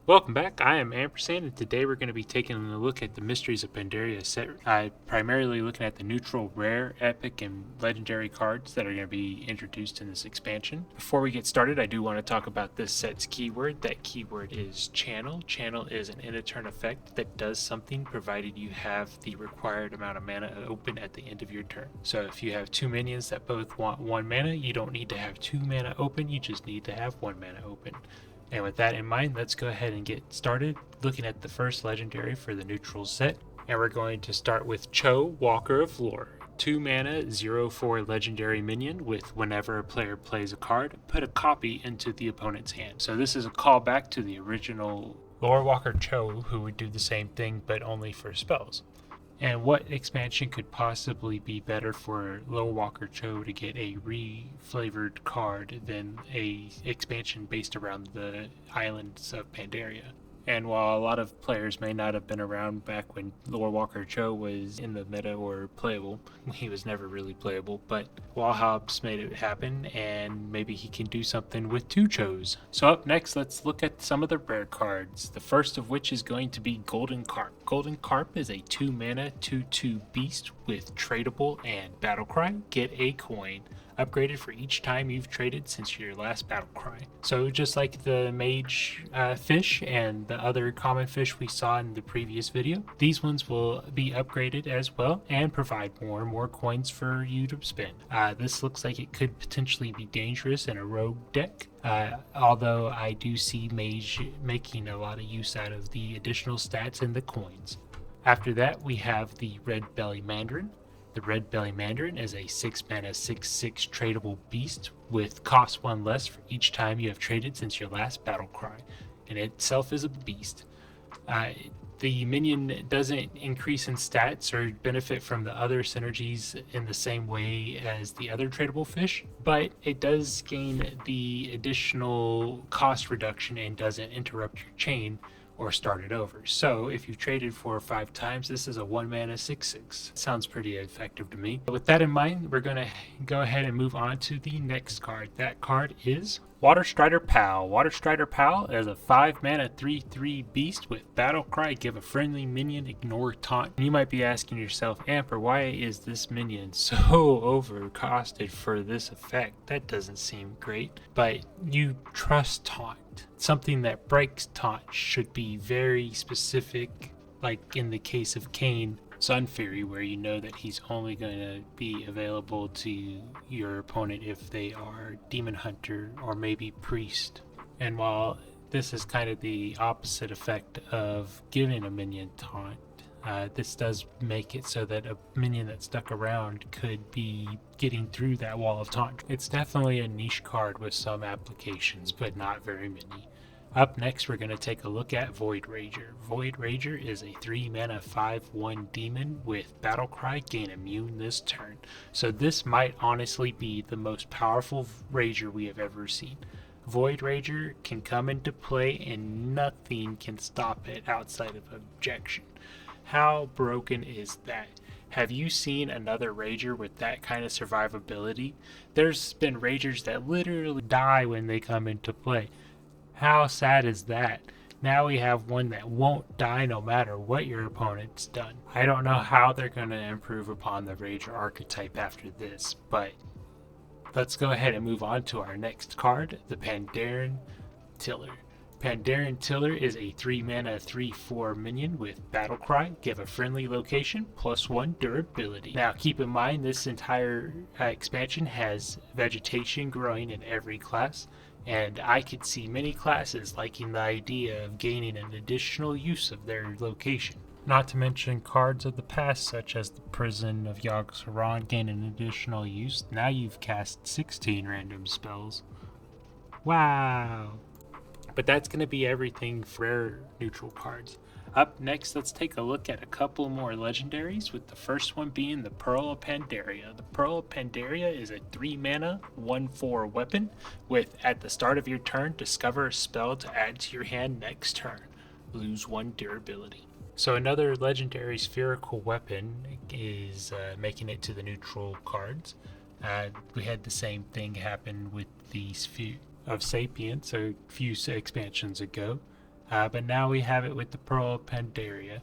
Welcome back, I am Ampersand, and today we're going to be taking a look at the Mysteries of Pandaria set, primarily looking at the neutral, rare, epic, and legendary cards that are going to be introduced in this expansion. Before we get started, I do want to talk about this set's keyword. That keyword is Channel. Channel is an end-of-turn effect that does something provided you have the required amount of mana open at the end of your turn. So if you have two minions that both want 1 mana, you don't need to have 2 mana open, you just need to have 1 mana open. And with that in mind, let's go ahead and get started looking at the first legendary for the neutral set. And we're going to start with Cho, Walker of Lore. 2 mana, 0/4 legendary minion with whenever a player plays a card, put a copy into the opponent's hand. So this is a callback to the original Lore Walker Cho, who would do the same thing but only for spells. And what expansion could possibly be better for Lore Walker Cho to get a re-flavored card than a expansion based around the islands of Pandaria? And while a lot of players may not have been around back when Lore Walker Cho was in the meta or playable, he was never really playable, but Wallhobbs made it happen, and maybe he can do something with 2 Chos. So up next, let's look at some of the rare cards, the first of which is going to be Golden Carp. Golden Carp is a 2 mana, 2/2 beast with tradable and Battlecry. Get a coin. Upgraded for each time you've traded since your last battle cry. So just like the mage fish and the other common fish we saw in the previous video, these ones will be upgraded as well and provide more and more coins for you to spend. This looks like it could potentially be dangerous in a rogue deck. Although I do see mage making a lot of use out of the additional stats and the coins. After that, we have the Red Belly Mandarin. The Red Belly Mandarin is a 6 mana 6/6 tradable beast with cost 1 less for each time you have traded since your last battle cry, and itself is a beast. The minion doesn't increase in stats or benefit from the other synergies in the same way as the other tradable fish, but it does gain the additional cost reduction and doesn't interrupt your chain or start it over. So if you've traded 4 or 5 times, this is a 1 mana 6/6. Sounds pretty effective to me. With that in mind, we're going to go ahead and move on to the next card. That card is Waterstrider Pal. Waterstrider Pal is a 5 mana 3/3 beast with Battlecry. Give a friendly minion ignore taunt. And you might be asking yourself, Amper, why is this minion so overcosted for this effect? That doesn't seem great. But you trust taunt. Something that breaks taunt should be very specific, like in the case of Kayn Sun Fury, where you know that he's only going to be available to your opponent if they are Demon Hunter or maybe Priest. And while this is kind of the opposite effect of giving a minion taunt, this does make it so that a minion that stuck around could be getting through that wall of taunt. It's definitely a niche card with some applications, but not very many. Up next, we're going to take a look at Void Rager. Void Rager is a 3 mana 5/1 demon with Battlecry. Gain immune this turn. So this might honestly be the most powerful Rager we have ever seen. Void Rager can come into play and nothing can stop it outside of objection. How broken is that? Have you seen another Rager with that kind of survivability? There's been Ragers that literally die when they come into play. How sad is that? Now we have one that won't die no matter what your opponent's done. I don't know how they're going to improve upon the Rager archetype after this, but let's go ahead and move on to our next card, the Pandaren Tiller. Pandaren Tiller is a 3 mana 3/4 minion with Battlecry. Give a friendly location +1 durability. Now keep in mind this entire expansion has vegetation growing in every class, and I could see many classes liking the idea of gaining an additional use of their location. Not to mention cards of the past such as the Prison of Yogg-Saron gain an additional use. Now you've cast 16 random spells. Wow! But that's going to be everything for rare neutral cards. Up next, let's take a look at a couple more legendaries, with the first one being the Pearl of Pandaria. The Pearl of Pandaria is a 3 mana 1/4 weapon with, at the start of your turn, discover a spell to add to your hand next turn. Lose 1 durability. So another legendary spherical weapon is making it to the neutral cards. We had the same thing happen with the Sphere of Sapience a few expansions ago. but now we have it with the Pearl of Pandaria.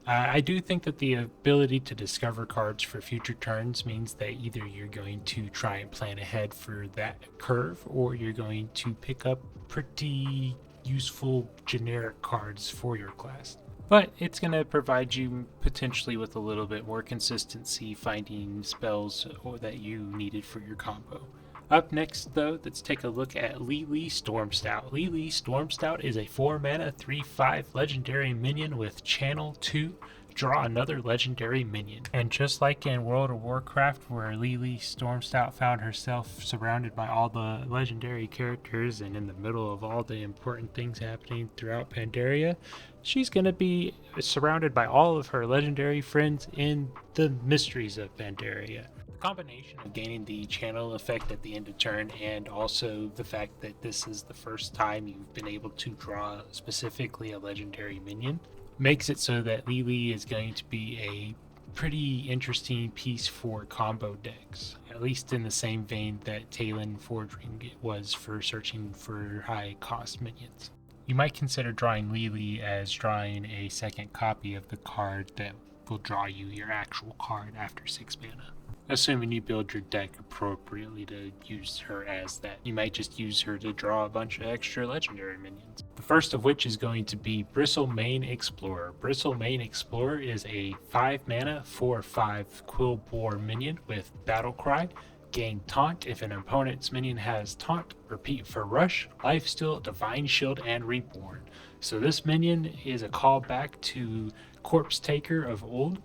I do think that the ability to discover cards for future turns means that either you're going to try and plan ahead for that curve, or you're going to pick up pretty useful generic cards for your class. But it's going to provide you potentially with a little bit more consistency finding spells that you needed for your combo. Up next, though, let's take a look at Lili Stormstout. Lili Stormstout is a 4-mana, 3/5 legendary minion with Channel 2. Draw another legendary minion. And just like in World of Warcraft, where Lili Stormstout found herself surrounded by all the legendary characters and in the middle of all the important things happening throughout Pandaria, she's going to be surrounded by all of her legendary friends in the Mysteries of Pandaria. Combination of gaining the channel effect at the end of turn and also the fact that this is the first time you've been able to draw specifically a legendary minion makes it so that Lili is going to be a pretty interesting piece for combo decks, at least in the same vein that Talon Forging was for searching for high cost minions. You might consider drawing Lili as drawing a second copy of the card that will draw you your actual card after 6 mana. Assuming you build your deck appropriately to use her as that. You might just use her to draw a bunch of extra legendary minions. The first of which is going to be Bristlemane Explorer. Bristlemane Explorer is a 5-mana, 4/5 Quillboar minion with Battlecry. Gain Taunt if an opponent's minion has Taunt. Repeat for Rush, Lifesteal, Divine Shield, and Reborn. So this minion is a callback to Corpse Taker of old.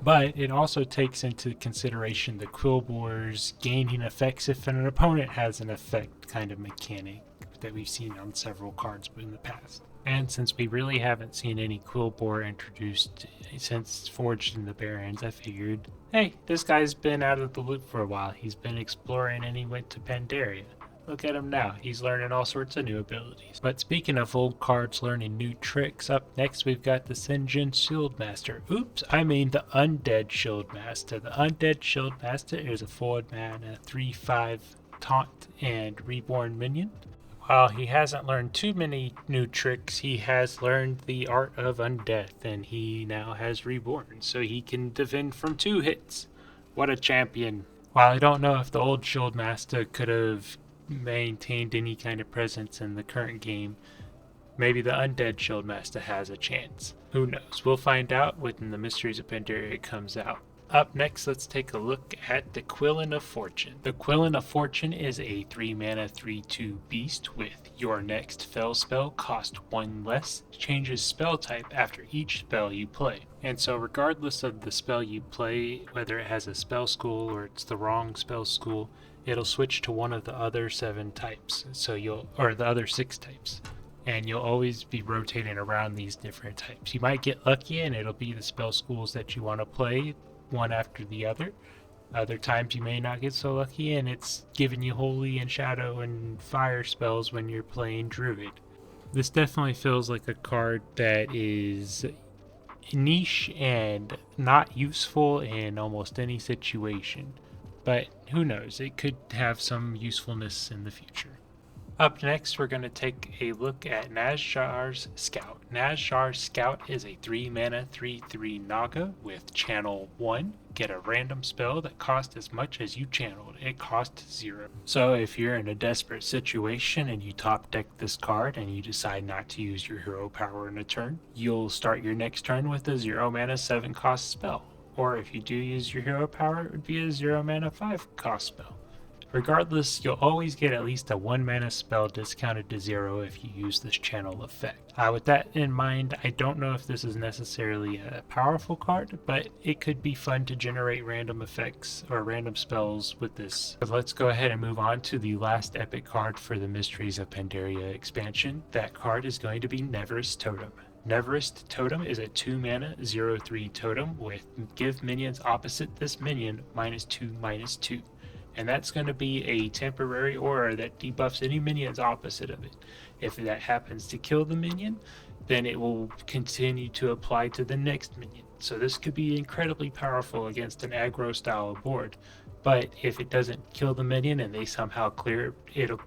But it also takes into consideration the Quillboar's gaining effects if an opponent has an effect kind of mechanic that we've seen on several cards in the past. And since we really haven't seen any Quillboar introduced since Forged in the Barrens, I figured, hey, this guy's been out of the loop for a while. He's been exploring and he went to Pandaria. Look at him now. He's learning all sorts of new abilities. But speaking of old cards learning new tricks, up next we've got the Sinjin Shieldmaster. Oops, I mean the Undead Shieldmaster. The Undead Shieldmaster is a 4-mana, 3/5 Taunt and Reborn minion. While he hasn't learned too many new tricks, he has learned the art of undeath, and he now has Reborn, so he can defend from 2 hits. What a champion. While I don't know if the old Shieldmaster could have maintained any kind of presence in the current game, maybe the Undead Shieldmaster has a chance. Who knows? We'll find out when the Mysteries of Pandaria comes out. Up next, let's take a look at the Quillin of Fortune. The Quillin of Fortune is a 3-mana, 3/2 beast with your next fell spell cost 1 less, changes spell type after each spell you play. And so regardless of the spell you play, whether it has a spell school or it's the wrong spell school, it'll switch to one of the other 7 types, or the other 6 types. And you'll always be rotating around these different types. You might get lucky and it'll be the spell schools that you want to play, one after the other. Other times you may not get so lucky and it's giving you Holy and Shadow and Fire spells when you're playing Druid. This definitely feels like a card that is niche and not useful in almost any situation. But who knows, it could have some usefulness in the future. Up next, we're going to take a look at Nazjar's Scout. Nazjar's Scout is a 3-mana, 3/3 Naga with Channel 1. Get a random spell that costs as much as you channeled. It costs 0. So if you're in a desperate situation and you top deck this card and you decide not to use your hero power in a turn, you'll start your next turn with a 0-mana 7-cost spell. Or if you do use your hero power, it would be a 0-mana 5-cost spell. Regardless, you'll always get at least a 1-mana spell discounted to 0 if you use this channel effect. With that in mind, I don't know if this is necessarily a powerful card, but it could be fun to generate random effects or random spells with this. But let's go ahead and move on to the last epic card for the Mysteries of Pandaria expansion. That card is going to be Neverest Totem. Neverest Totem is a 2-mana 0/3 totem with give minions opposite this minion -2/-2. And that's going to be a temporary aura that debuffs any minions opposite of it. If that happens to kill the minion, then it will continue to apply to the next minion. So this could be incredibly powerful against an aggro style board. But if it doesn't kill the minion and they somehow clear it, it'll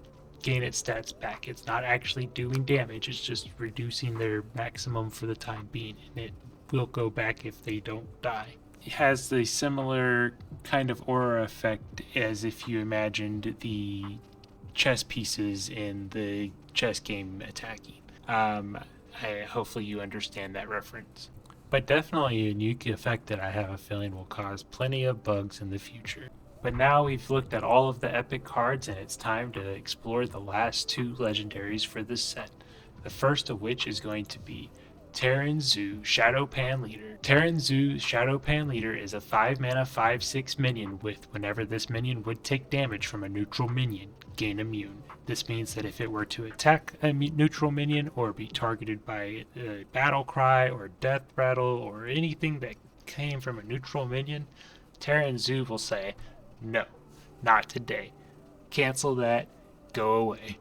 gain its stats back. It's not actually doing damage, it's just reducing their maximum for the time being, and it will go back if they don't die. It has the similar kind of aura effect as if you imagined the chess pieces in the chess game attacking. Hopefully you understand that reference. But definitely a unique effect that I have a feeling will cause plenty of bugs in the future. But now we've looked at all of the epic cards, and it's time to explore the last two legendaries for this set. The first of which is going to be Terran Zoo Shadow Pan Leader. Terran Zoo Shadow Pan Leader is a 5 mana 5/6 minion with whenever this minion would take damage from a neutral minion, gain immune. This means that if it were to attack a neutral minion or be targeted by a battle cry or death rattle or anything that came from a neutral minion, Terran Zoo will say, no, not today. Cancel that, go away.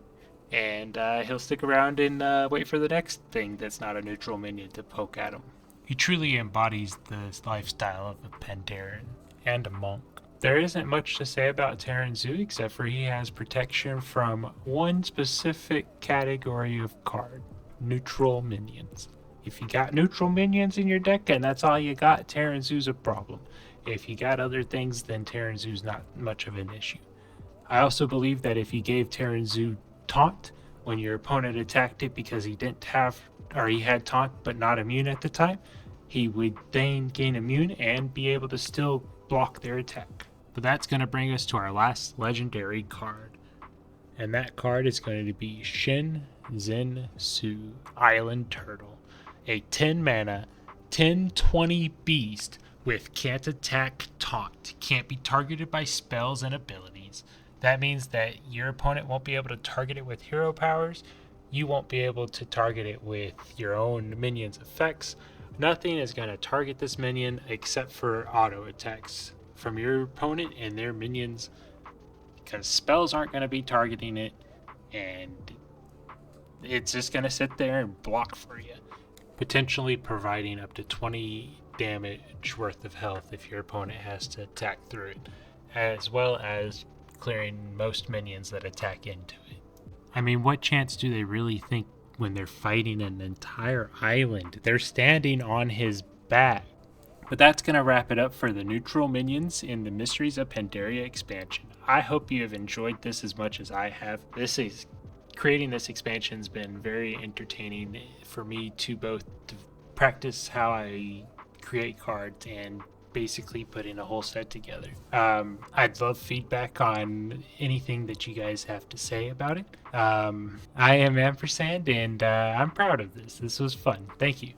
And he'll stick around and wait for the next thing that's not a neutral minion to poke at him. He truly embodies the lifestyle of a Pandaren and a monk. There isn't much to say about Terran Zoo except for he has protection from one specific category of card, neutral minions. If you got neutral minions in your deck and that's all you got, Terran Zoo's a problem. If you got other things, then Terran Zoo's not much of an issue. I also believe that if you gave Terran Zoo taunt when your opponent attacked it because he didn't have, or he had taunt but not immune at the time, he would then gain immune and be able to still block their attack. But that's going to bring us to our last legendary card. And that card is going to be Shin Zin Su Island Turtle. A 10 mana, 10/20 beast with can't attack taunt. Can't be targeted by spells and abilities. That means that your opponent won't be able to target it with hero powers. You won't be able to target it with your own minion's effects. Nothing is going to target this minion except for auto attacks from your opponent and their minions, because spells aren't going to be targeting it, and it's just going to sit there and block for you, potentially providing up to 20 damage worth of health if your opponent has to attack through it, as well as clearing most minions that attack into it. I mean, what chance do they really think when they're fighting an entire island? They're standing on his back. But that's going to wrap it up for the neutral minions in the Mysteries of Pandaria expansion. I hope you have enjoyed this as much as I have. Creating this expansion has been very entertaining for me to both practice how I create cards and basically putting a whole set together. I'd love feedback on anything that you guys have to say about it. I am Ampersand, and I'm proud of this. This was fun. Thank you.